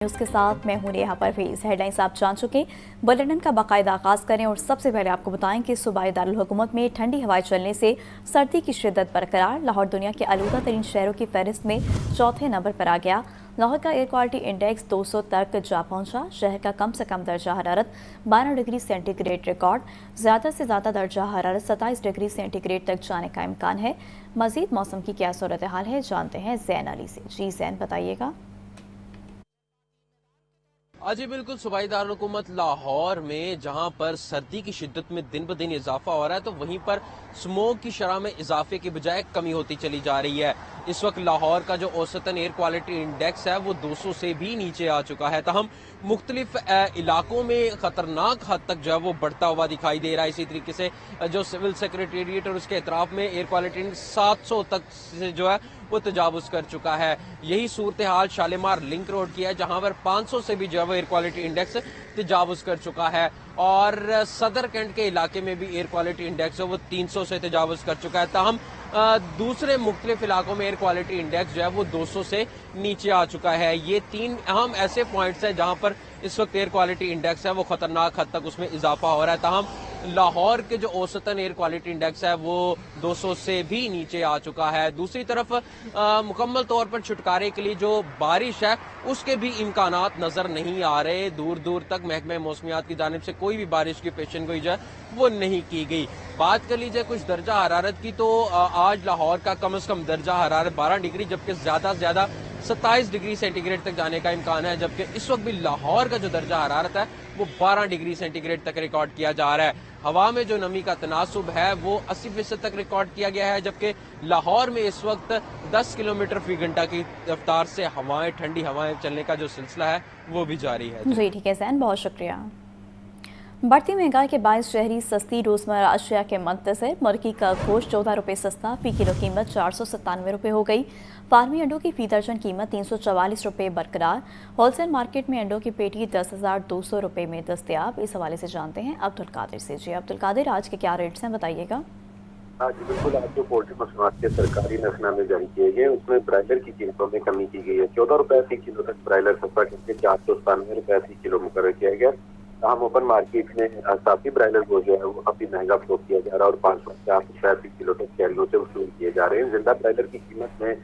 News के साथ मैं हूं नेहा परवेज। हेडलाइंस आप जान चुके। बुलेटिन का बाकायदा आगाज करें और सबसे पहले आपको बताएं कि सूबाई दारुल हुकूमत में ठंडी हवाएं चलने से सर्दी की शिद्दत बरकरार। लाहौर दुनिया के आलूदा तरीन शहरों की फहरिस्त में चौथे नंबर पर आ गया। लाहौर का एयर क्वालिटी इंडेक्स 200 तक जा पहुंचा। शहर का कम से कम दर्जा हरारत 12 डिग्री सेंटीग्रेड रिकॉर्ड। ज़्यादा से ज़्यादा दर्जा हरारत 27 डिग्री सेंटीग्रेड तक जाने का इम्कान है। मज़ीद मौसम की क्या सूरत हाल है, जानते हैं जैन अली से। जी जैन, बताइएगा। जी बिल्कुल, सूबाई दारुल हुकूमत लाहौर में जहां पर सर्दी की शिद्दत में दिन ब दिन इजाफा हो रहा है, तो वहीं पर स्मोक की शरह में इजाफे की बजाय कमी होती चली जा रही है। इस वक्त लाहौर का जो औसतन एयर क्वालिटी इंडेक्स है वो 200 से भी नीचे आ चुका है। तहम मुख्तलिफ इलाकों में खतरनाक हद तक जो है वो बढ़ता हुआ दिखाई दे रहा है। इसी तरीके से जो सिविल सेक्रेटेरिएट और उसके अतराफ में एयर क्वालिटी इंडेक्स 700 तक से जो है वो तजावुज कर चुका है। यही सूरत हाल शालीमार लिंक रोड की है, जहां पर 500 से भी जो है वो एयर क्वालिटी इंडेक्स तजावुज कर चुका है। और सदर कैंट के इलाके में भी एयर क्वालिटी इंडेक्स है वो 300 से तजावुज कर चुका है। ताहम दूसरे मुख्तलिफ इलाकों में एयर क्वालिटी इंडेक्स जो है वो 200 से नीचे आ चुका है। ये तीन अहम ऐसे पॉइंट्स हैं जहां पर इस वक्त एयर क्वालिटी इंडेक्स है वो खतरनाक हद तक उसमें इजाफा हो रहा है। ताहम लाहौर के जो औसतन एयर क्वालिटी इंडेक्स है वो 200 से भी नीचे आ चुका है। दूसरी तरफ मुकम्मल तौर पर छुटकारे के लिए जो बारिश है उसके भी इम्कानात नजर नहीं आ रहे। दूर दूर तक महकमे मौसमियात की जानिब से कोई भी बारिश की पेशन गोई जो है वो नहीं की गई। बात कर लीजिए कुछ दर्जा हरारत की, तो आज लाहौर का कम से कम दर्जा हरारत 12 डिग्री जबकि ज्यादा से ज्यादा 27 डिग्री सेंटीग्रेड तक जाने का इम्कान है। जबकि इस वक्त भी लाहौर का जो दर्जा हरारत है वो 12 डिग्री सेंटीग्रेड तक रिकॉर्ड किया जा रहा है। हवा में जो नमी का तनासुब है वो 80% तक रिकॉर्ड किया गया है। जबकि लाहौर में इस वक्त 10 किलोमीटर फी घंटा की रफ्तार से हवाएं, ठंडी हवाएं चलने का जो सिलसिला है वो भी जारी है। जी ठीक है जैन, बहुत शुक्रिया। बढ़ती महंगाई के बायस शहरी सस्ती रोजमर्रा अशिया के मुंतज़िर। मुर्गी का गोश्त 14 रुपये सस्ता, फी किलो कीमत 497 रुपये हो गई। फार्मी अंडों की फी दर्जन कीमत 344 रुपये बरकरार। होलसेल मार्केट में अंडों की पेटी 10,200 रुपये में दस्तयाब। इस हवाले से जानते हैं अब्दुल कादिर से। जी अब्दुल कादिर, आज के क्या रेट्स हैं, बताइएगा। जी बिल्कुल, आज जो पोल्ट्री मसनूआत के सरकारी नफनामे जारी किए गए उसमें ब्रायलर की कीमतों में कमी की गई है। 14 रुपये फी किलो तक ब्रायलर सस्ता करके 497 रुपये फी किलो मुकर्रर किया गया। हम ओपन मार्केट में साथी ब्रायलर को जो है वो काफी महंगा फरोख्त किया जा रहा है और 550 रुपये फी किलो तक शहरियों से वसूल किए जा रहे हैं। जिंदा ब्रायलर की कीमत में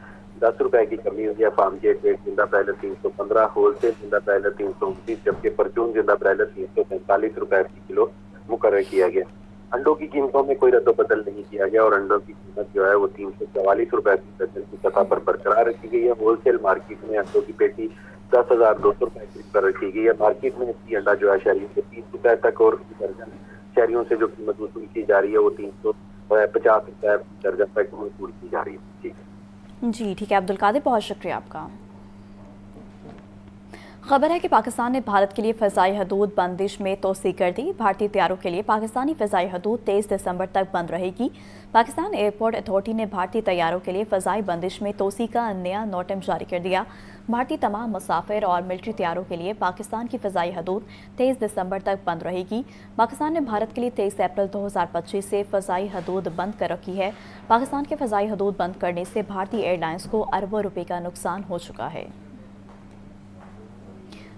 10 रुपए की कमी हुई है। फार्म गेट रेट जिंदा ब्रायलर 315, होलसेल जिंदा ब्रायलर 329, जबकि परचून जिंदा ब्रायलर 345 रुपए फी किलो मुकर्रर किया गया। अंडों की कीमतों में कोई रद्द-बदल नहीं किया गया और अंडों की कीमत जो है वो 344 रुपए फी दर्जन की सतह पर बरकरार रखी गई है। होलसेल मार्केट में अंडों की पेटी 10,200 रुपए की मुकर्रर की गई है। मार्केट में इसकी अंडा जो है शहरियों से 30 रुपए तक और दर्जन शहरियों से जो कीमत वसूल की जा रही है वो 350 रुपए दर्जन तक वसूल की जा रही है। जी ठीक है अब्दुल कादिर, बहुत शुक्रिया आपका। खबर है कि पाकिस्तान ने भारत के लिए फ़ज़ाई हदूद बंदिश में तोसी कर दी। भारतीय तैयारों के लिए पाकिस्तानी फ़ज़ाई हदूद 23 दिसंबर तक बंद रहेगी। पाकिस्तान एयरपोर्ट अथॉरिटी ने भारतीय तैयारों के लिए फ़ज़ाई बंदिश में तोसी का नया नोटिस जारी कर दिया। भारतीय तमाम मुसाफिर और मिलिट्री तैयारों के लिए पाकिस्तान की फ़ज़ाई हदूद 23 दिसंबर तक बंद रहेगी। पाकिस्तान ने भारत के लिए 23 अप्रैल 2025 से फ़ज़ाई हदूद बंद कर रखी है। पाकिस्तान के फ़ज़ाई हदूद बंद करने से भारतीय एयरलाइंस को अरबों रुपये का नुकसान हो चुका है।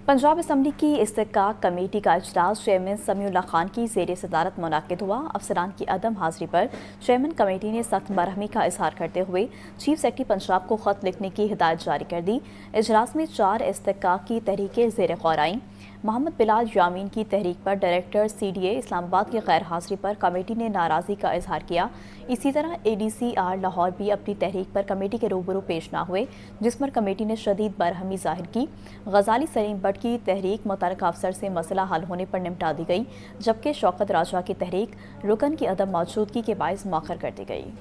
पंजाब असम्बली की इस्तिहकाक कमेटी का इजलास चेयरमैन समीउल्लाह खान की ज़ेर सदारत मुनक्किद हुआ। अफसरान की अदम हाजिरी पर चेयरमैन कमेटी ने सख्त बरहमी का इजहार करते हुए चीफ सेक्रेटरी पंजाब को ख़त लिखने की हिदायत जारी कर दी। इजलास में 4 इस्तिहकाक की तहरीकें ज़ेर गौर आईं। मोहम्मद बिलाल यामीन की तहरीक पर डायरेक्टर CDA इस्लामाबाद की गैर हाजिरी पर कमेटी ने नाराज़गी का इजहार किया। इसी तरह ADCR लाहौर भी अपनी तहरीक पर कमेटी के रूबरू पेश ना हुए, जिस पर कमेटी ने शदीद बरहमी जाहिर की। गजाली सलीम भट्ट की तहरीक मुतल्लिक़ अफसर से मसला हल होने पर निपटा दी गई, जबकि शौकत राजा की तहरीक रुकन की अदम मौजूदगी के बायस मौखर कर दी गई।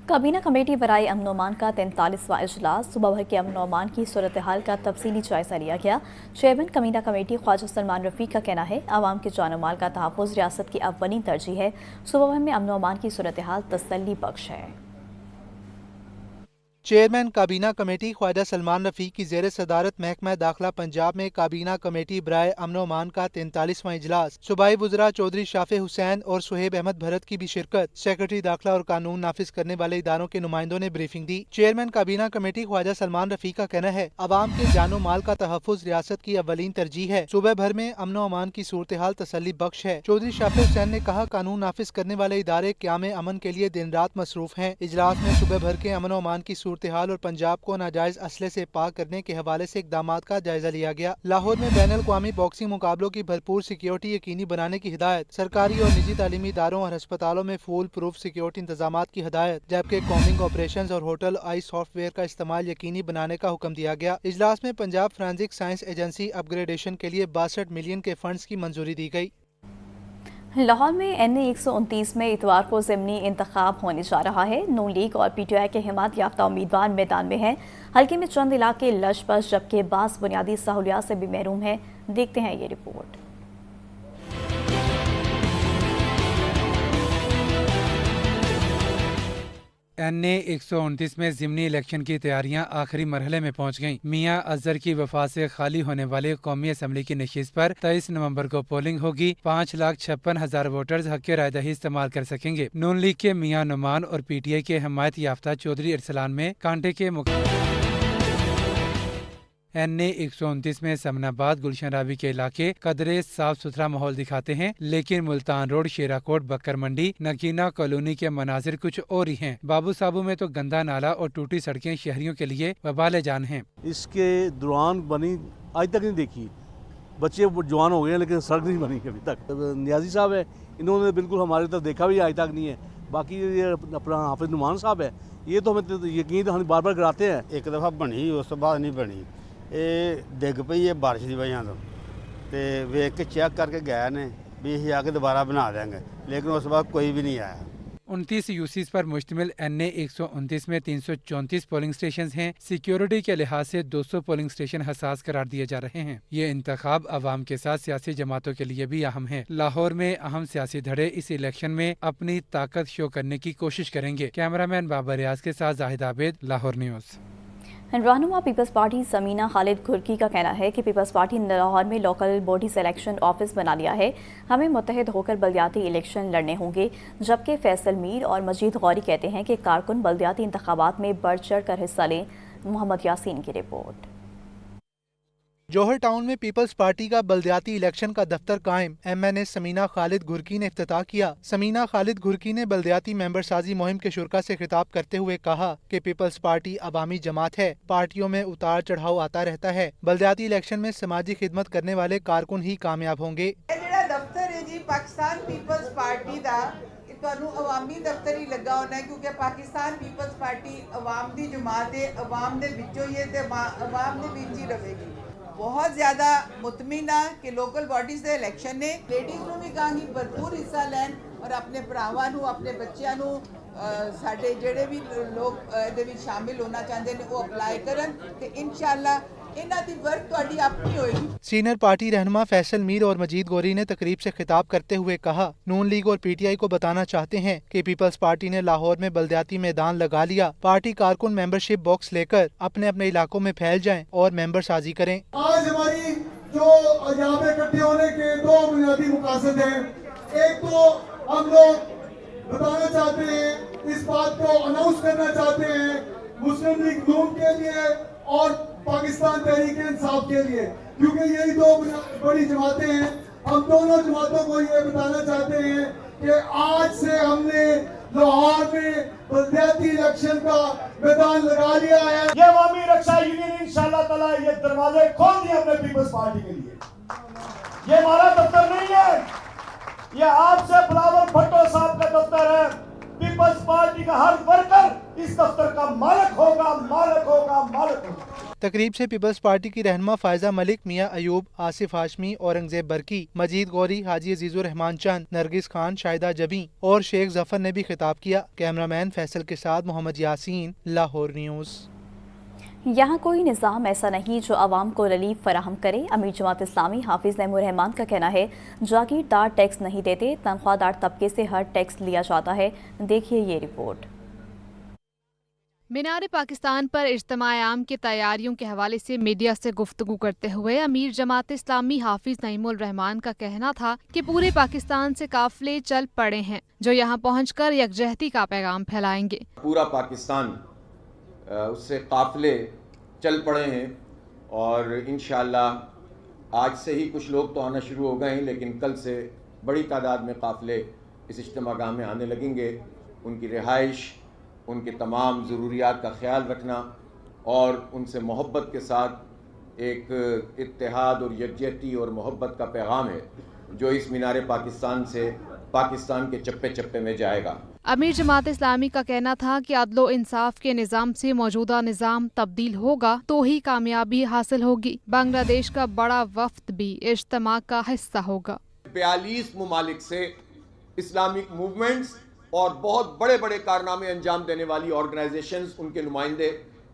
काबीना कमेटी बराए अमन अमान का 43वां इजलास। सुबह भर के अमन अमान की सूरत हाल का तफसीली जायजा लिया गया। चेयरमैन काबीना कमेटी ख्वाजा सलमान रफ़ीक का कहना है आवाम के जान माल का तहफ़्फ़ुज़ रियासत की अव्वलीन तरजीह है। सुबह भर में अमन अमान की सूरत हाल तसल्ली बख्श है। चेयरमैन काबीना कमेटी ख्वाजा सलमान रफीक की जेर सदारत महकमा दाखिला पंजाब में काबीना कमेटी बराए अमन व अमान का 43वां इजलास। सूबाई वुज़रा चौधरी शाफे हुसैन और सुहेब अहमद भरत की भी शिरकत। सेक्रेटरी दाखिला और कानून नाफिज करने वाले इदारों के नुमाइंदों ने ब्रीफिंग दी। चेयरमैन काबीना कमेटी ख्वाजा सलमान रफीक का कहना है, अवाम के जानो माल का तहफ़्फ़ुज़ रियासत की अव्वलीन तरजीह है। सूबे भर में अमन व अमान की सूरत हाल तसल्ली बख्श है। चौधरी शाफे हुसैन ने कहा, कानून नाफिज करने वाले इदारे क़याम अमन के लिए दिन रात मसरूफ हैं। इजलास में सूबे भर के अमन व अमान की सूरत हाल और पंजाब को नाजायज असले से पाक करने के हवाले से इक़दामात का जायजा लिया गया। लाहौर में बैनुल अक़वामी बॉक्सिंग मुकाबलों की भरपूर सिक्योरिटी यकीनी बनाने की हिदायत। सरकारी और निजी तालीमी इदारों और अस्पतालों में फूल प्रूफ सिक्योरिटी इंतजामात की हिदायत, जबकि कॉमिंग ऑपरेशन और होटल आई सॉफ्टवेयर का इस्तेमाल यकीनी बनाने का हुक्म दिया गया। इजलास में Punjab forensic science agency upgradation के लिए 62 मिलियन के फंड्स की मंजूरी दी गई। लाहौर में NA 129 में इतवार को ज़िमनी इंतखाब होने जा रहा है। नून लीग और PTI के हिमायत याफ्ता उम्मीदवार मैदान में हैं। हल्के में चंद इलाके लश पश, जबकि बास बुनियादी सहूलियात से भी महरूम हैं। देखते हैं ये रिपोर्ट। NA 129 में ज़िमनी इलेक्शन की तैयारियां आखिरी मरहले में पहुंच गईं। मियां अजहर की वफात से खाली होने वाले कौमी असम्बली की नशिस्त पर 23 नवंबर को पोलिंग होगी। 5,56,000 वोटर्स हक के रायदही इस्तेमाल कर सकेंगे। नून लीग के मियां नुमान और PTI के हिमायत याफ्ता चौधरी अरसलान में कांटे के NA 129 में समनाबाद गुलशन रावी के इलाके कदरे साफ सुथरा माहौल दिखाते हैं, लेकिन मुल्तान रोड, शेराकोट, बकर मंडी, नगीना कॉलोनी के मनाजिर कुछ और ही हैं। बाबू साबू में तो गंदा नाला और टूटी सड़कें शहरियों के लिए वबाल जान हैं। इसके दौरान बनी आज तक नहीं देखी। बच्चे जवान हो गए हैं लेकिन सड़क नहीं बनी अभी तक। नियाजी साहब है, इन्होंने बिल्कुल हमारे तक देखा भी आज तक नहीं है। बाकी ये अपना हाफिज नुमान साहब है, ये तो हमें यकीन हम बार बार कराते हैं। एक दफ़ा बनी, उस बाद नहीं बनी। ਇਹ ਡਿੱਗ ਪਈ ਹੈ ਬਾਰਿਸ਼ ਦੀ ਵਜ੍ਹਾ ਤੋਂ ਤੇ ਵੇਖ ਕੇ ਚੈੱਕ ਕਰਕੇ ਗਏ ਨੇ ਵੀ ਇਹ ਆ ਕੇ ਦੁਬਾਰਾ ਬਣਾ ਦੇंगे, लेकिन उस वक्त कोई भी नहीं आया। 29 यूसीज पर मुश्तमिल NA 129 में 334 पोलिंग स्टेशन हैं। सिक्योरिटी के लिहाज से 200 पोलिंग स्टेशन हसास करार दिए जा रहे हैं। ये इंतखाब अवाम के साथ सियासी जमातों के लिए भी अहम है। लाहौर में अहम सियासी धड़े इस इलेक्शन में अपनी ताकत शो करने की कोशिश करेंगे। कैमरामैन बाबर रियाज के साथ जाहिद आबिद, लाहौर न्यूज़। रहनुमा पीपल्स पार्टी समीना खालिद घुर्की का कहना है कि पीपल्स पार्टी ने लाहौर में लोकल बॉडी सिलेक्शन ऑफिस बना लिया है। हमें मुत्तहिद होकर बल्दियाती इलेक्शन लड़ने होंगे। जबकि फैसल मीर और मजीद गौरी कहते हैं कि कारकुन बल्दियाती इंतखाबात में बढ़ चढ़ कर हिस्सा लें। मोहम्मद यासीन की रिपोर्ट। जौहर टाउन में पीपल्स पार्टी का बल्दियाती इलेक्शन का दफ्तर कायम। MNA समीना खालिद घुर्की ने इफ्तिताह किया। समीना खालिद घुर्की ने बल्दियाती मेंबर साजी मुहिम के शुरा से खिताब करते हुए कहा कि पीपल्स पार्टी अवामी जमात है, पार्टियों में उतार चढ़ाव आता रहता है। बल्दियाती इलेक्शन में समाजी खिदमत करने वाले कारकुन ही कामयाब होंगे। दफ्तर है जी पाकिस्तान पीपल्स पार्टी का अवामी दफ्तर ही लगा होना है, क्योंकि पाकिस्तान पीपल्स पार्टी अवाम की जमात है। अवाम दे विचों ही है, अवाम दे विच ही रहेगी। बहुत ज़्यादा मुतमिना कि लोकल बॉडीज़ के इलेक्शन ने लेडीज़ को भी कहांगी भरपूर हिस्सा लैन और अपने भरावां नूं, अपने बच्चों नूं, साडे जेड़े भी लोग इहदे विच शामिल होना चाहते हैं वो अप्लाई करन ते इंशाअल्लाह इन्हां दी वर्क तुहाडी अपनी होएगी। सीनियर पार्टी रहनुमा फैसल मीर और मजीद गौरी ने तकरीब से खिताब करते हुए कहा, नून लीग और PTI को बताना चाहते हैं कि पीपल्स पार्टी ने लाहौर में बल्दियाती मैदान लगा लिया। पार्टी कारकुन मेंबरशिप बॉक्स लेकर अपने अपने इलाकों में फैल जाएं और मेंबर साजी करें। आज हमारी जो यहाँ पे इकट्ठे होने के दो बुनियादी मकासद हैं। एक तो हम लोग बताना चाहते हैं, इस बात को अनाउंस करना चाहते हैं मुस्लिम लीग नून के लिए और पाकिस्तान तहरीक इंसाफ के लिए, क्योंकि यही दो बड़ी जमातें हैं। हम दोनों जमातों को ये बताना चाहते हैं कि आज से हमने लाहौर में बल्दियाती इलेक्शन का मैदान लगा लिया है। ये अवामी रक्षा यूनियन इंशाअल्लाह ताला ये दरवाजे खोल दिए अपने पीपल्स पार्टी के लिए। ये हमारा दफ्तर नहीं है, ये आपसे बिलावल भुट्टो साहब का दफ्तर है। पीपल्स पार्टी का हर वर्कर इस दफ्तर का मालिक होगा, मालिक होगा, मालिक होगा। तकरीब से पीपल्स पार्टी की रहनुमा फायजा मलिक, मियां अयूब, आसिफ हाशमी, औरंगजेब बरकी, मजीद गौरी, हाजी अजीजुर रहमान चंद, नरगिस खान, शाहिदा जबी और शेख जफर ने भी खिताब किया। कैमरामैन फैसल के साथ मोहम्मद यासीन, लाहौर न्यूज़। यहाँ कोई निज़ाम ऐसा नहीं जो आवाम को रिलीफ फराहम करे। अमीर जमात इस्लामी हाफिज नईमुर रहमान का कहना है, जागीरदार टैक्स नहीं देते, तनख्वाहदार तबके से हर टैक्स लिया जाता है। देखिए ये रिपोर्ट। मीनार पाकिस्तान पर इज्तिमा आम की तैयारियों के हवाले से मीडिया से गुफ्तगू करते हुए अमीर जमात इस्लामी हाफिज नईमुल रहमान का कहना था कि पूरे पाकिस्तान से काफिले चल पड़े हैं जो यहाँ पहुंचकर यकजहती का पैगाम फैलाएंगे। पूरा पाकिस्तान उससे काफिले चल पड़े हैं और इंशाअल्लाह आज से ही कुछ लोग तो आना शुरू हो गए हैं, लेकिन कल से बड़ी तादाद में काफिले इस इज्तिमागाह में आने लगेंगे। उनकी रिहाइश, उनके तमाम ज़रूरियात का ख्याल रखना और उनसे मोहब्बत के साथ एक इत्तेहाद और यकजहती और मोहब्बत का पैगाम है जो इस मीनार पाकिस्तान से पाकिस्तान के चप्पे चप्पे में जाएगा। अमीर जमात इस्लामी का कहना था कि अदलो इंसाफ के निज़ाम से मौजूदा निज़ाम तब्दील होगा तो ही कामयाबी हासिल होगी। बांग्लादेश का बड़ा वफ्द भी इज्तिमा का हिस्सा होगा। 42 मुमालिक से इस्लामिक मूवमेंट्स और बहुत बड़े बड़े कारनामे अंजाम देने वाली ऑर्गेनाइजेशंस, उनके नुमाइंदे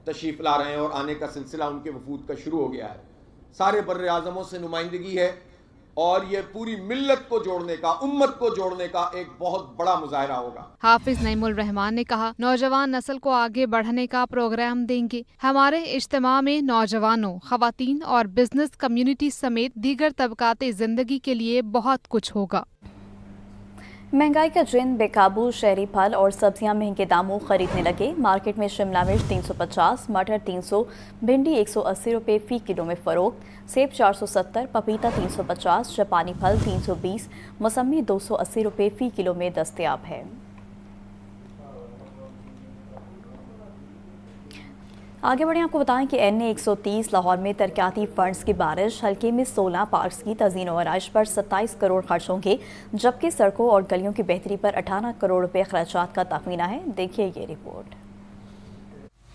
तशरीफ़ ला रहे हैं और आने का सिलसिला उनके वफूद का शुरू हो गया है। सारे बर्रे आज़मों से नुमाइंदगी है और ये पूरी मिल्लत को जोड़ने का, उम्मत को जोड़ने का एक बहुत बड़ा मुजाहरा होगा। हाफिज नईमुल रहमान ने कहा, नौजवान नस्ल को आगे बढ़ने का प्रोग्राम देंगे। हमारे इज्तिमा में नौजवानों, खवातीन और बिजनेस कम्युनिटी समेत दीगर तबकाते जिंदगी के लिए बहुत कुछ होगा। महंगाई का जिन बेकाबू, शहरी फल और सब्जियां महंगे दामों खरीदने लगे। मार्केट में शिमला मिर्च 350, मटर 300, भिंडी 180 रुपये फी किलो में फरोख्त, सेब 470, पपीता 350, जापानी फल 320, मौसमी 280 रुपये फी किलो में दस्तयाब है। आगे बढ़े, आपको बताएं कि NA 130 लाहौर में तरक्याती फंड्स की बारिश। हल्के में 16 पार्क्स की तज़ीन और आराइश पर 27 करोड़ खर्च होंगे, जबकि सड़कों और गलियों की बेहतरी पर 18 करोड़ रुपए खर्चात का तखमीना है। देखिए ये रिपोर्ट।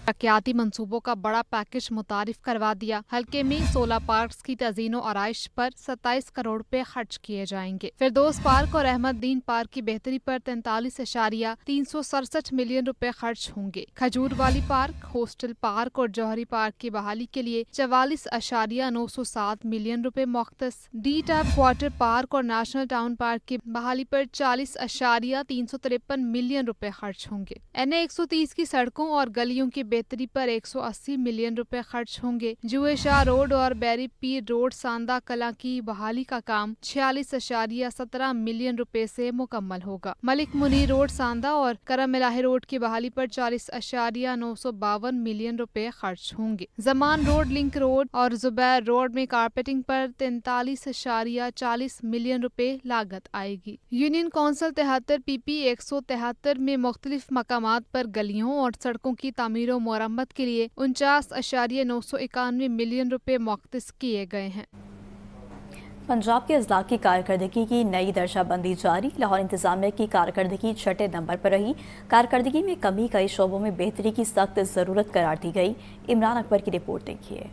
तरक्याती मंसूबों का बड़ा पैकेज मुतारिफ करवा दिया। हल्के में 16 पार्क्स की तज़ीन और आराइश पर 27 करोड़ रुपए खर्च किए जाएंगे। फिरदौस पार्क और अहमददीन पार्क की बेहतरी पर 43.367 मिलियन रुपए खर्च होंगे। खजूर वाली पार्क, होस्टल पार्क और जौहरी पार्क की बहाली के लिए 44.907 मिलियन रुपए मुख्तस। डी टैप क्वार्टर पार्क और नेशनल टाउन पार्क की बहाली पर 40.353 मिलियन रुपए खर्च होंगे। NA 130 की सड़कों और गलियों की बेहतरी पर 180 मिलियन रुपए खर्च होंगे। जुए शाह रोड और बैरी पीर रोड सांदा कला की बहाली का काम 46.17 मिलियन रुपए से मुकम्मल होगा। मलिक मुनीर रोड सांदा और करम इलाही रोड की बहाली पर 40.952 मिलियन रुपए खर्च होंगे। जमान रोड, लिंक रोड और जुबैर रोड में कारपेटिंग पर 43.40 मिलियन रुपए लागत आएगी। यूनियन कौंसिल 73 PP 173 में मुख्तलिफ मकामात पर गलियों और सड़कों की तामीर मरम्मत के लिए 49.991 मिलियन रुपए मुख्तस किए गए हैं। पंजाब के अजला की कारकर्दगी की नई दर्जाबंदी जारी। लाहौर इंतजामिया की कारकर्दगी 6ठे नंबर पर रही। कारकर्दगी में कमी कई शोबों में बेहतरी की सख्त ज़रूरत करार दी गई। इमरान अकबर की रिपोर्ट देखिए।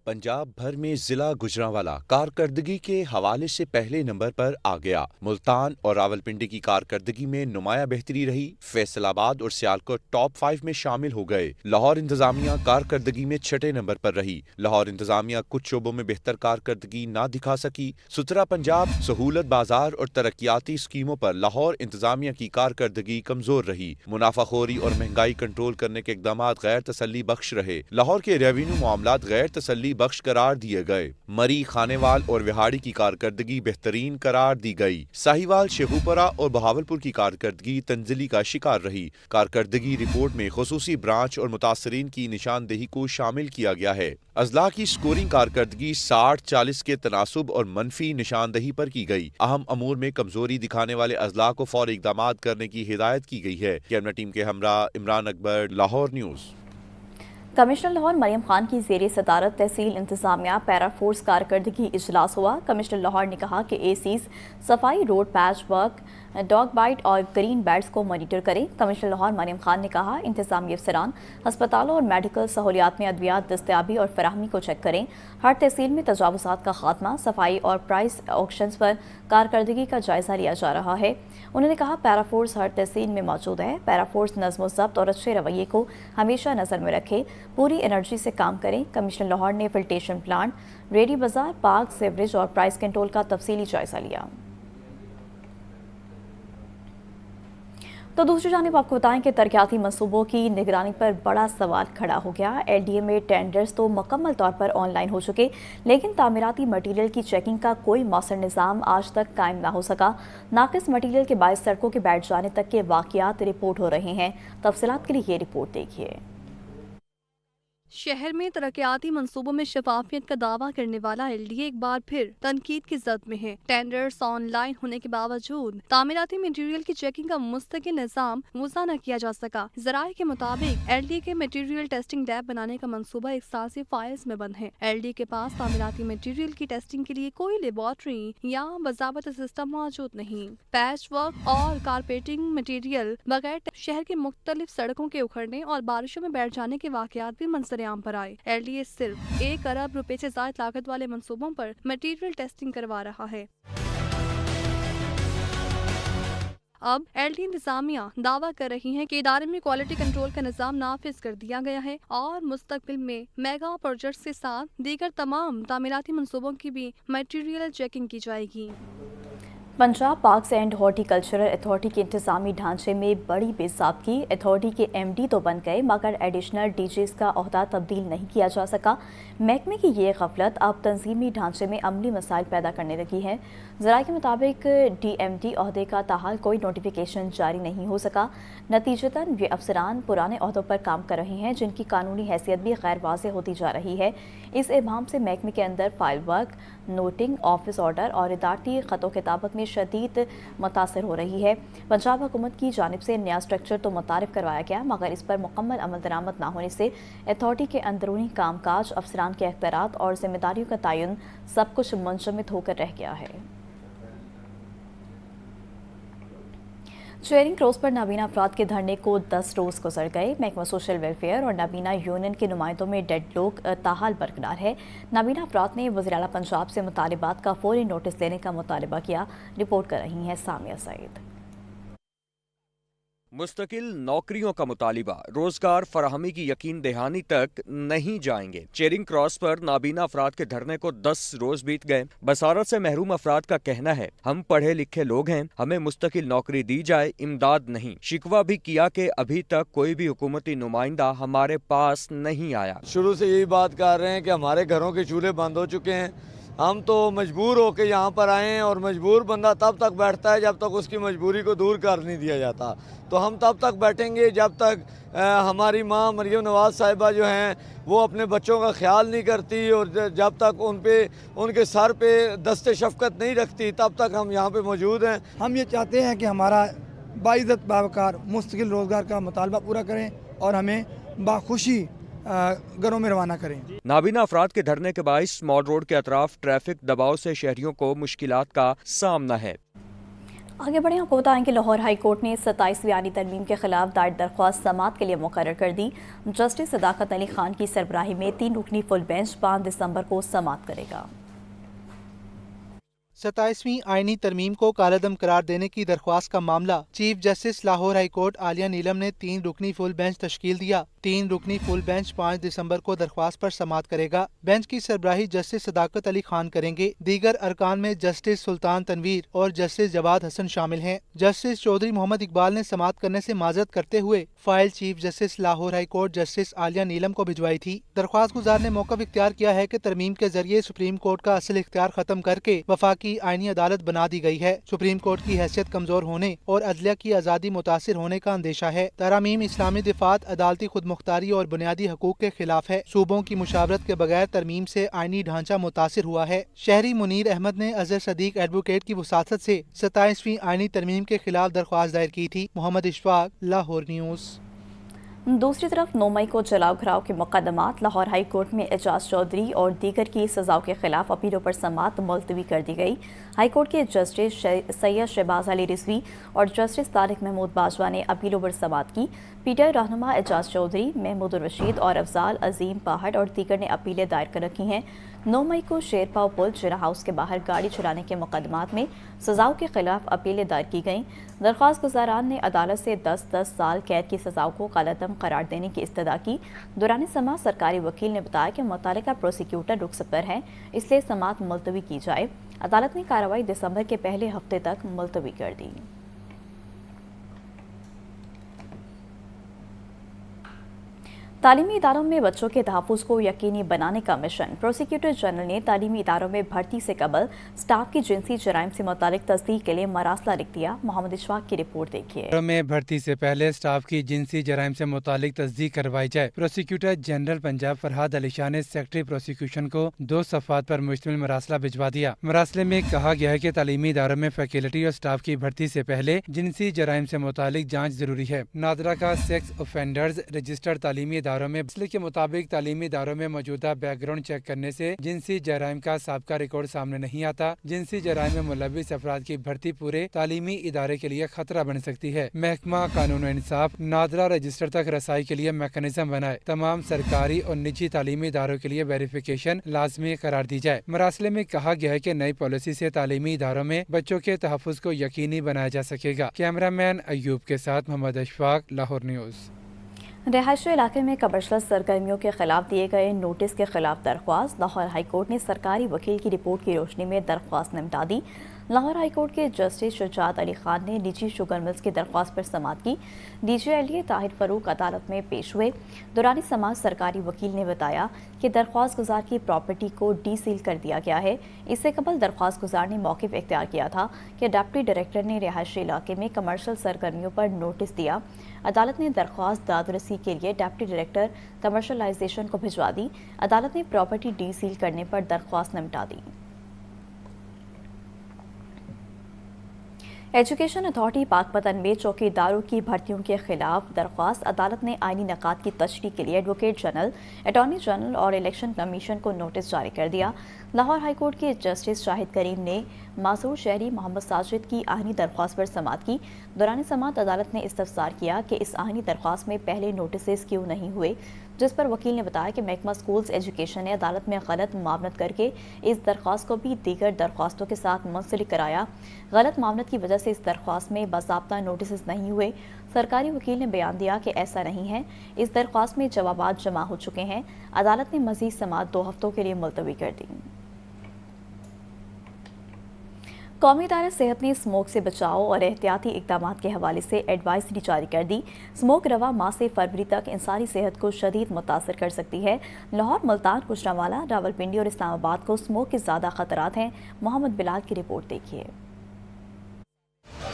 पंजाब भर में जिला गुजरांवाला कारकर्दगी के हवाले से पहले नंबर पर आ गया। मुल्तान और रावलपिंडी की कारकर्दगी में नुमाया बेहतरी रही। फैसलाबाद और सियालकोट टॉप 5 में शामिल हो गए। लाहौर इंतजामिया कारकर्दगी में 6ठे नंबर पर रही। लाहौर इंतजामिया कुछ शोबों में बेहतर कारकर्दगी ना दिखा सकी। सुथरा पंजाब, सहूलत बाजार और तरक्याती स्कीमों पर लाहौर इंतजामिया की कारकर्दगी कमजोर रही। मुनाफाखोरी और महंगाई कंट्रोल करने के इकदाम गैर तसल्ली बख्श रहे। लाहौर के रेवेन्यू मामलात गैर तसल्ली बख्श करार दिए गए। मरी, खानेवाल और विहाड़ी की कारकर्दगी बेहतरीन करार दी गई। साहिवाल, शेखुपुरा और बहावलपुर की कारकर्दगी तंजली का शिकार रही। कारकर्दगी रिपोर्ट में खुसूसी ब्रांच और मुतासरीन की निशानदेही को शामिल किया गया है। अजला की स्कोरिंग कारकर्दगी 60-40 के तनासुब और मनफी निशानदेही पर की गई। अहम अमूर में कमजोरी दिखाने वाले अजला को फौरी इकदाम करने की हिदायत की गई है। कैमरा टीम के हमरा इमरान अकबर, लाहौर न्यूज़। कमिश्नर लाहौर मरियम खान की ज़ेरे सदारत तहसील इंतजामिया पैरा फोर्स कारकर्दगी इजलास हुआ। कमिश्नर लाहौर ने कहा कि ACs सफाई, road patch work, dog bite और ग्रीन बेल्ट्स को मॉनिटर करें। कमिश्नर लाहौर मरियम खान ने कहा, इंतजामी अफसरान अस्पतालों और मेडिकल सहूलियात में अद्वियात दस्तयाबी और फराहमी को चेक करें। हर तहसील में तजावुज़ात का खात्मा, सफाई और प्राइस ऑक्शंस पर कारकर्दगी का जायज़ा लिया जा रहा है। उन्होंने कहा, पैरा फोर्स हर तहसील में मौजूद है। पैरा फोर्स नज़्म ज़ब्त और अच्छे रवैये को हमेशा नज़र में रखे, पूरी एनर्जी से काम करें। कमिश्नर लाहौर ने फिल्ट्रेशन प्लांट, रेडी बाजार, पार्क, सेवरेज और प्राइस कंट्रोल का तफसीली जायज़ा लिया। तो दूसरी जानिब आपको बताएं कि तरक्याती मंसूबों की निगरानी पर बड़ा सवाल खड़ा हो गया। LDA में टेंडर्स तो मुकम्मल तौर पर ऑनलाइन हो चुके, लेकिन तामीराती मटीरियल की चेकिंग का कोई मौसर निज़ाम आज तक कायम ना हो सका। नाकिस मटीरियल के बायस सड़कों के बैठ जाने तक के वाक़यात रिपोर्ट हो रहे हैं। तफसीलात के लिए ये रिपोर्ट देखिए। शहर में तरक्याती मंसूबों में शफाफियत का दावा करने वाला LDA एक बार फिर तनकीद की जद में है। टेंडर्स ऑनलाइन होने के बावजूद तामीराती मटेरियल की चेकिंग का मुस्तकिल निज़ाम वज़ा न किया जा सका। ज़राए के मुताबिक LDA के मटेरियल टेस्टिंग लैब बनाने का मंसूबा 1 साल से फाइल्स में बंद है। LDA के पास तामीराती मटेरियल की टेस्टिंग के लिए कोई लेबॉर्ट्री या बज़ाबत सिस्टम मौजूद नहीं। पैच वर्क और कारपेटिंग मटेरियल बगैर शहर के मुख्तलिफ सड़कों के उखड़ने और बारिशों में बैठ जाने के वाक़यात भी मंजर आम पर आए। LDA सिर्फ 1 अरब रुपए से ज़ायद लागत वाले मंसूबों पर मटेरियल टेस्टिंग करवा रहा है। अब LDA इंतजामिया दावा कर रही है कि इदारे में क्वालिटी कंट्रोल का निज़ाम नाफिज कर दिया गया है और मुस्तकबिल में मेगा प्रोजेक्ट्स के साथ दीगर तमाम तामीराती मंसूबों की भी मटेरियल चेकिंग की जाएगी। Punjab parks and horticultural authority के इंतजामी ढांचे में बड़ी बेसाबगी। अथॉरिटी के MD तो बन गए मगर एडिशनल DGs का ओहदा तब्दील नहीं किया जा सका। महकमे की ये गफलत अब तंजीमी ढांचे में अमली मसाइल पैदा करने लगी है। ज़राए के मुताबिक DMD ओहदे का ताहाल कोई नोटिफिकेशन जारी नहीं हो सका। नतीजतन ये अफसरान पुराने ओहदों पर काम कर रहे हैं जिनकी कानूनी हैसियत भी गैर वाज़ेह होती जा रही है। इस इबाम से महकमे के अंदर file work, noting, office order और इदारती ख़तो किताबत में शदीद मुतासर हो रही है। पंजाब हुकूमत की जानिब से नया स्ट्रक्चर तो मुतारिफ करवाया गया मगर इस पर मुकम्मल अमल दरामद न होने से अथॉरिटी के अंदरूनी कामकाज, अफसरान के अख्तियारात और जिम्मेदारियों का तयन सब कुछ मुंजमद होकर रह गया है। चेयरिंग क्रॉस पर नाबीना अफराद के धरने को 10 रोज़ गुजर गए। महकमा सोशल वेलफेयर और नाबीना यूनियन के नुमाइंदों में डेडलॉक ताहाल बरकरार है। नाबीना अफराद ने वज़ीर आला पंजाब से मुतालिबात का फौरी नोटिस देने का मुतालबा किया। रिपोर्ट कर रही हैं सामिया सईद। मुस्तकिल नौकरियों का मुतालिबा रोजगार फराहमी की यकीन दहानी तक नहीं जाएंगे। चेयरिंग क्रॉस पर नाबीना अफराद के धरने को 10 रोज बीत गए। बसारत से महरूम अफराद का कहना है, हम पढ़े लिखे लोग हैं, हमें मुस्तकिल नौकरी दी जाए, इमदाद नहीं। शिकवा भी किया कि अभी तक कोई भी हुकूमती नुमाइंदा हमारे पास नहीं आया। शुरू से यही बात कर रहे हैं कि हमारे घरों के चूल्हे बंद हो चुके हैं, हम तो मजबूर होकर यहाँ पर आए हैं और मजबूर बंदा तब तक बैठता है जब तक उसकी मजबूरी को दूर कर नहीं दिया जाता। तो हम तब तक बैठेंगे जब तक हमारी माँ मरियम नवाज साहिबा जो हैं वो अपने बच्चों का ख्याल नहीं करती और जब तक उनके सर पे दस्ते शफकत नहीं रखती तब तक हम यहाँ पे मौजूद हैं। हम ये चाहते हैं कि हमारा बाइज़्ज़त बावकार मुस्तकिल रोज़गार का मुतालबा पूरा करें और हमें बाखुशी घरों में रवाना करें। नाबीना अफराद के धरने के बाइस मॉल रोड के अतराफ ट्रैफिक दबाव से शहरियों को मुश्किलात का सामना है। आगे बढ़े आपको बताएं कि लाहौर हाई कोर्ट ने 27वीं आईनी तरमीम के खिलाफ दायर दरख्वास्त समाअत के लिए मुकर्रर कर दी। जस्टिस सदाकत अली खान की सरबराही में 3 रुकनी फुल बेंच 5 दिसंबर को समाअत करेगा। 27वीं आईनी तरमीम को कालादम करार देने की दरख्वास्त का मामला chief justice Lahore high court Aalia Neelam ने 3 रुकनी फुल बेंच तश्कील दिया। 3 रुकनी फुल बेंच 5 दिसंबर को दरख्वास्त पर समाअत करेगा। बेंच की सरबराही जस्टिस सदाकत अली खान करेंगे। दीगर अरकान में जस्टिस सुल्तान तनवीर और जस्टिस जवाद हसन शामिल हैं। जस्टिस चौधरी मोहम्मद इकबाल ने समाअत करने से माजरत करते हुए file chief justice Lahore high court justice Aalia Neelam को भिजवाई थी। दरख्वास्त गुजार ने मौक़िफ़ इख्तियार किया है कि तरमीम के जरिए सुप्रीम कोर्ट का असल इख्तियार खत्म करके वफाकी आईनी अदालत बना दी गई है। सुप्रीम कोर्ट की हैसियत कमजोर होने और अदलिया की आज़ादी मुतासिर होने का अंदेशा है। तरामीम इस्लामी दिफात, अदालती खुद मुख्तारी और बुनियादी हकूक के खिलाफ है। सूबों की मुशावरत के बगैर तरमीम से आईनी ढांचा मुतासिर हुआ है। शहरी मुनीर अहमद ने अजहर सदीक एडवोकेट की वसासत से 27वीं आईनी तरमीम के खिलाफ दरख्वास्त दायर की थी। मोहम्मद इशफाक, लाहौर न्यूज़। दूसरी तरफ 9 मई को जलाओ घराव के मुकदमात लाहौर हाई कोर्ट में एजाज चौधरी और दीगर की सजाओं के खिलाफ अपीलों पर समाअत मुलतवी कर दी गई। हाई कोर्ट के जस्टिस सैयद शहबाज अली रिजवी और जस्टिस तारिक महमूद बाजवा ने अपीलों पर समाअत की। पीटीआई रहनुमा एजाज चौधरी, महमूद रशीद और अफजाल अजीम पहाड़ और दीगर ने अपीलें दायर कर रखी हैं। 9 मई को शेरपाव पुल जिना हाउस के बाहर गाड़ी चलाने के मुकदमात में सजाओं के खिलाफ अपीलें दायर की गईं। दरख्वास्त गुजारान ने अदालत से 10-10 साल कैद की सजाओं को कालादम करार देने की इस्तदा की। दौरान समाअत सरकारी वकील ने बताया कि मुतल्लिका प्रोसिक्यूटर रुखसत पर हैं, इसलिए समाअत मुलतवी की जाए। अदालत ने कार्रवाई दिसंबर के पहले हफ्ते तक मुलतवी कर दी। तालीमी इदारों में बच्चों के तहफ़्फ़ुज़ को यकीनी बनाने का मिशन। प्रोसिक्यूटर जनरल ने तालीमी इदारों में भर्ती से कबल स्टाफ की जिनसी जराइम से मुतालिक तस्दीक के लिए मरासला लिख दिया। मोहम्मद इशफाक की रिपोर्ट देखिए। में भर्ती से पहले स्टाफ की जिनसी जराइम से मुतालिक तस्दीक करवाई जाए। प्रोसिक्यूटर जनरल पंजाब फरहाद अली शाह ने सेक्रेटरी प्रोसिक्यूशन को 2 सफ़ात पर मुश्तमिल मरासला भिजवा दिया। मरासले में कहा गया है कि तालीमी इदारों में फैकल्टी और स्टाफ की भर्ती से पहले जिनसी जराइम से मुतालिक जाँच जरूरी है। नादरा का सेक्स ऑफेंडर्स रजिस्टर्ड तालीमी इदारों में मसले के मुताबिक तालीमी इदारों में मौजूदा बैकग्राउंड चेक करने से जिनसी जराइम का साबका रिकॉर्ड सामने नहीं आता। जिनसी जराइम में मुलविस अफराद की भर्ती पूरे तालीमी इदारे के लिए खतरा बन सकती है। महकमा कानून और इंसाफ नादरा रजिस्टर तक रसाई के लिए मैकेनिज्म बनाए। तमाम सरकारी और निजी तालीमी इदारों के लिए वेरिफिकेशन लाजमी करार दी जाए। मरासले में कहा गया है कि नई पॉलिसी से तालीमी इदारों में बच्चों के तहफ़्फ़ुज़ को यकीनी बनाया जा सकेगा। कैमरामैन अयूब के साथ मोहम्मद अशफाक, लाहौर न्यूज़। रिहायशी इलाके में कमर्शियल सरगर्मियों के खिलाफ दिए गए नोटिस के खिलाफ दरख्वास्त। लाहौर हाईकोर्ट ने सरकारी वकील की रिपोर्ट की रोशनी में दरख्वास्त निपटा दी। लाहौर हाईकोर्ट के जस्टिस शुजात अली खान ने निजी शुगर मिल्स की दरख्वास्त पर समाअत की। DGLA ताहिर फरूक अदालत में पेश हुए। दौरानी समाअत सरकारी वकील ने बताया कि दरख्वास्त गुजार की प्रॉपर्टी को डीसील कर दिया गया है। इससे कबल दरख्वास्त गुजार ने मौक़िफ़ इख्तियार किया था कि डिप्टी डायरेक्टर ने रिहायशी इलाके में कमर्शियल सरगर्मियों पर नोटिस दिया। अदालत ने दरख्वास्त दादरसी के लिए डिप्टी डायरेक्टर कमर्शलाइजेशन को भिजवा दी। अदालत ने प्रॉपर्टी डीसील करने पर दरख्वास्त निपटा दी। एजुकेशन अथॉरिटी पाकपतन में चौकीदारों की भर्तियों के खिलाफ दरख्वास्त। अदालत ने आईनी नकात की तशरीह के लिए एडवोकेट जनरल, अटॉर्नी जनरल और इलेक्शन कमीशन को नोटिस जारी कर दिया। लाहौर हाईकोर्ट के जस्टिस शाहिद करीम ने मासूर शहरी मोहम्मद साजिद की आईनी दरख्वास्त पर समाअत की। दौरान समाअत अदालत ने इस्तफसार किया कि इस आईनी दरख्वास्त में पहले नोटिस क्यों नहीं हुए, जिस पर वकील ने बताया कि महकमा स्कूल्स एजुकेशन ने अदालत में गलत मामलत करके इस दरख्वास्त को भी दीगर दरख्वास्तों के साथ मुंसलिक कराया। गलत मामलत की वजह से इस दरख्वास्त में बाज़ाब्ता नोटिस नहीं हुए। सरकारी वकील ने बयान दिया कि ऐसा नहीं है, इस दरख्वास्त में जवाबात जमा हो चुके हैं। अदालत ने मज़ीद समाअत 2 हफ्तों के लिए मुलतवी कर दी। कौमी इदारा सेहत ने स्मोक से बचाव और एहतियाती इक़दाम के हवाले से एडवाइजरी जारी कर दी। स्मोक रवा माह से फरवरी तक इंसानी सेहत को शदीद मुतासर कर सकती है। लाहौर, मुल्तान, गुजरांवाला, रावलपिंडी और इस्लामाबाद को स्मोक के ज़्यादा खतरात हैं। मोहम्मद बिलाल की रिपोर्ट देखिए।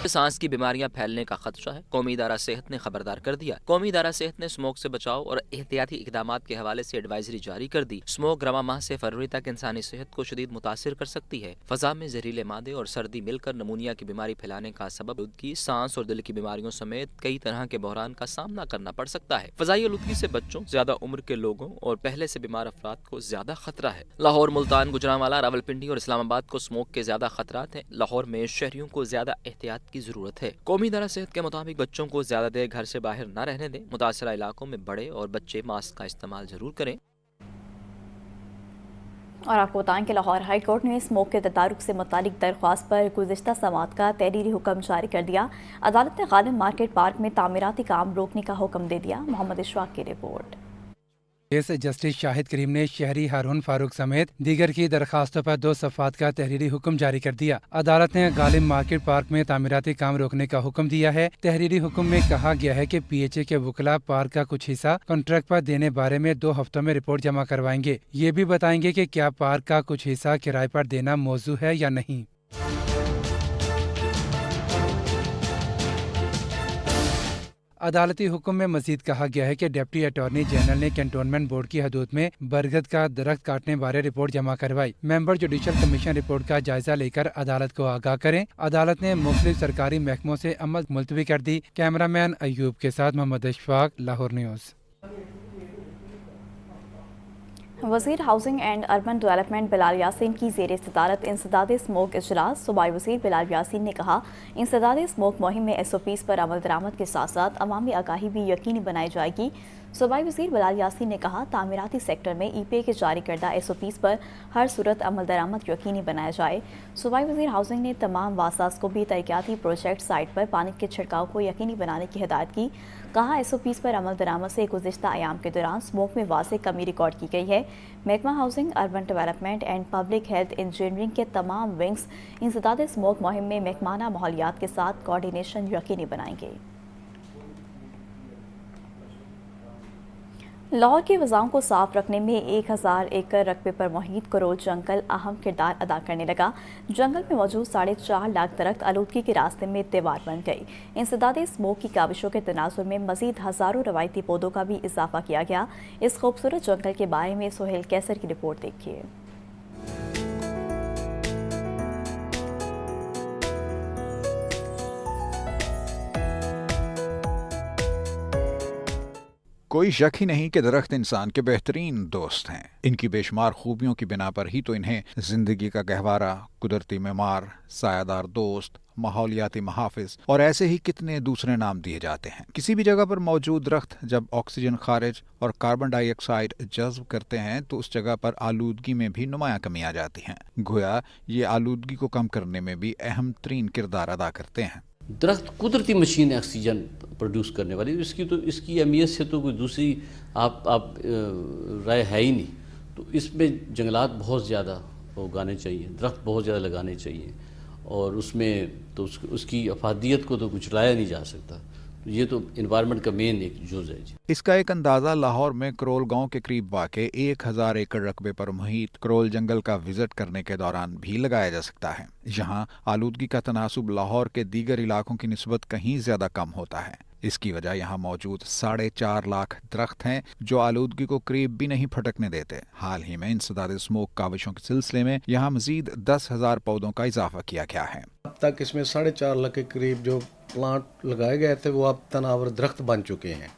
सांस की बीमारियां फैलने का खदशा है। कौमी इदारा सेहत ने खबरदार कर दिया। कौमी इदारा सेहत ने स्मोक से बचाव और एहतियाती इकदाम के हवाले से एडवाइजरी जारी कर दी। स्मोक रवा माह से फरवरी तक इंसानी सेहत को शदीद मुतासिर कर सकती है। फजा में जहरीले मादे और सर्दी मिलकर नमूनिया की बीमारी फैलाने का सबब आलूदगी, सांस और दिल की बीमारियों समेत कई तरह के बहरान का सामना करना पड़ सकता है। फजाई आलूदगी से बच्चों, ज्यादा उम्र के लोगों और पहले से बीमार अफराद को ज्यादा खतरा है। लाहौर, मुल्तान, गुजरांवाला, रावलपिंडी और इस्लामाबाद को स्मोक के ज्यादा खतरात हैं। लाहौर में शहरियों को ज्यादा एहतियात की जरूरत है। कौमी इदारा सेहत के मुताबिक बच्चों को ज्यादा देर घर से बाहर न रहने दें। मुतासरा इलाकों में बड़े और बच्चे मास्क का इस्तेमाल जरूर करें। और आपको बताएं कि लाहौर हाई कोर्ट ने स्मोक के तदारुक से मुतालिक दरख्वास्त पर गुज़िश्ता समाअत का तहरीरी हुक्म जारी कर दिया। अदालत ने गालिब मार्केट पार्क में तामीराती काम रोकने का हुक्म दे दिया। मोहम्मद इशफाक की रिपोर्ट। जस्टिस शाहिद करीम ने शहरी हारून फारूक समेत दीगर की दरखास्तों पर 2 सफ़ात का तहरीरी हुक्म जारी कर दिया। अदालत ने गालिब मार्केट पार्क में तामीराती काम रोकने का हुक्म दिया है। तहरीरी हुक्म में कहा गया है कि PHA के वकला पार्क का कुछ हिस्सा कॉन्ट्रैक्ट पर देने बारे में 2 हफ्तों में रिपोर्ट जमा करवाएंगे। ये भी बताएंगे कि क्या पार्क का कुछ हिस्सा किराए पर देना मौजू है या नहीं। अदालती हुक्म में मजीद कहा गया है कि डिप्टी अटॉर्नी जनरल ने कैंटोनमेंट बोर्ड की हदूद में बरगद का दरख्त काटने बारे रिपोर्ट जमा करवाई। मेंबर जुडिशल कमीशन रिपोर्ट का जायजा लेकर अदालत को आगाह करें। अदालत ने मुख्तलिफ सरकारी महकमों से अमल मुलतवी कर दी। कैमरामैन अयूब के साथ मोहम्मद अशफाक, लाहौर न्यूज़। वज़ीर housing and urban development Bilal Yasin की ज़ेर सदारत इंसदाद स्मोक इजलास। सूबाई वज़ीर बिलाल यासीन ने कहा, इंसदाद स्मोक मुहिम में SOPs पर अमल दरामद के साथ साथ अवामी आगाही भी यकीनी बनाई जाएगी। सूबाई वज़ीर बिलाल यासीन ने कहा, तामीराती सेक्टर में EPA के जारी करदा SOPs पर हर सूरत अमल दरामद यकीनी बनाया जाए। सूबाई वज़ीर हाउसिंग ने तमाम वासास को भी तरक्याती प्रोजेक्ट साइट पर पानी के छिड़काव को यकीनी बनाने की हिदायत की। कहा, SOPs पर अमल दरामद से गुज़िश्ता अयाम के दौरान स्मोक में वाज़ेह कमी रिकॉर्ड की गई है। महकमा housing, urban development and public health engineering के तमाम विंग्स इंसदाद स्मोक मुहिम में महकमाना माहौलियात के साथ कोऑर्डिनेशन यकीनी बनाएंगे। लाहौर की फ़ज़ाओं को साफ रखने में 1000 एकड़ रकबे पर मुहित करोल जंगल अहम किरदार अदा करने लगा। जंगल में मौजूद 4.5 लाख दरख्त आलूदगी के रास्ते में दीवार बन गई। इंसदादे स्मोक की काविशों के तनाजुर में मज़ीद हज़ारों रवायती पौधों का भी इजाफा किया गया। इस खूबसूरत जंगल के बारे में सुहेल कैसर की रिपोर्ट देखिए। कोई शक ही नहीं कि दरख्त इंसान के बेहतरीन दोस्त हैं। इनकी बेशुमार खूबियों की बिना पर ही तो इन्हें जिंदगी का गहवारा, कुदरती मेमार, सायादार दोस्त, माहौलियाती महाफिज और ऐसे ही कितने दूसरे नाम दिए जाते हैं। किसी भी जगह पर मौजूद दरख्त जब ऑक्सीजन खारिज और कार्बन डाइऑक्साइड जज्ब करते हैं तो उस जगह पर आलूदगी में भी नुमायां कमी आ जाती हैं। गोया ये आलूदगी को कम करने में भी अहम तरीन किरदार अदा करते हैं। दरख्त कुदरती मशीन है ऑक्सीजन प्रोड्यूस करने वाली, इसकी अहमियत से तो कोई दूसरी आप राय है ही नहीं। तो इसमें जंगलात बहुत ज़्यादा उगाने चाहिए, दरख्त बहुत ज़्यादा लगाने चाहिए और उसमें तो उसकी अफादियत को तो कुछ लाया नहीं जा सकता। तो ये तो इन्वायरमेंट का मेन एक जुज़ है। इसका एक अंदाज़ा लाहौर में करोल गांव के करीब वाक़े 1000 एकड़ रकबे पर मुहित करोल जंगल का विजिट करने के दौरान भी लगाया जा सकता है। यहाँ आलूदगी का तनासुब लाहौर के दीगर इलाकों की निस्बत कहीं ज़्यादा कम होता है। इसकी वजह यहाँ मौजूद 4.5 लाख दरख्त हैं जो आलूदगी को करीब भी नहीं फटकने देते। हाल ही में इंसदादे स्मोक काविशों के सिलसिले में यहाँ मजीद 10,000 पौधों का इजाफा किया गया है। अब तक इसमें 4.5 लाख के करीब जो प्लांट लगाए गए थे वो अब तनावर दरख्त बन चुके हैं।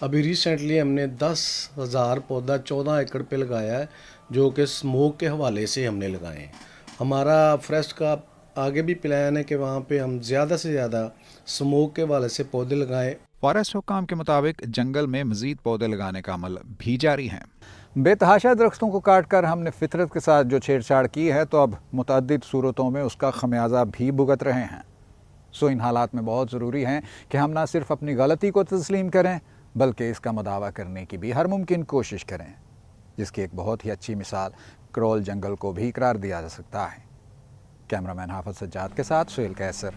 अभी रिसेंटली हमने 10,000 पौधा 14 एकड़ पे लगाया है जो कि स्मोक के हवाले से हमने लगाए हैं। हमारा फॉरेस्ट का आगे भी प्लान है कि वहाँ पे हम ज़्यादा से ज़्यादा स्मोक के हवाले से पौधे लगाएं। फॉरेस्ट हुक्काम के मुताबिक जंगल में मजीद पौधे लगाने का अमल भी जारी है। बेतहाशा दरख्तों को काट कर हमने फितरत के साथ जो छेड़छाड़ की है तो अब मुतअद्दिद सूरतों में उसका खमियाजा भी भुगत रहे हैं। सो इन हालात में बहुत ज़रूरी है कि हम ना सिर्फ अपनी गलती को तस्लीम करें बल्कि इसका मुदावा करने की भी हर मुमकिन कोशिश करें, जिसकी एक बहुत ही अच्छी मिसाल करोल जंगल को भी करार दिया जा सकता है। कैमरामैन हाफिज सज्जाद के साथ सुहेल कैसर।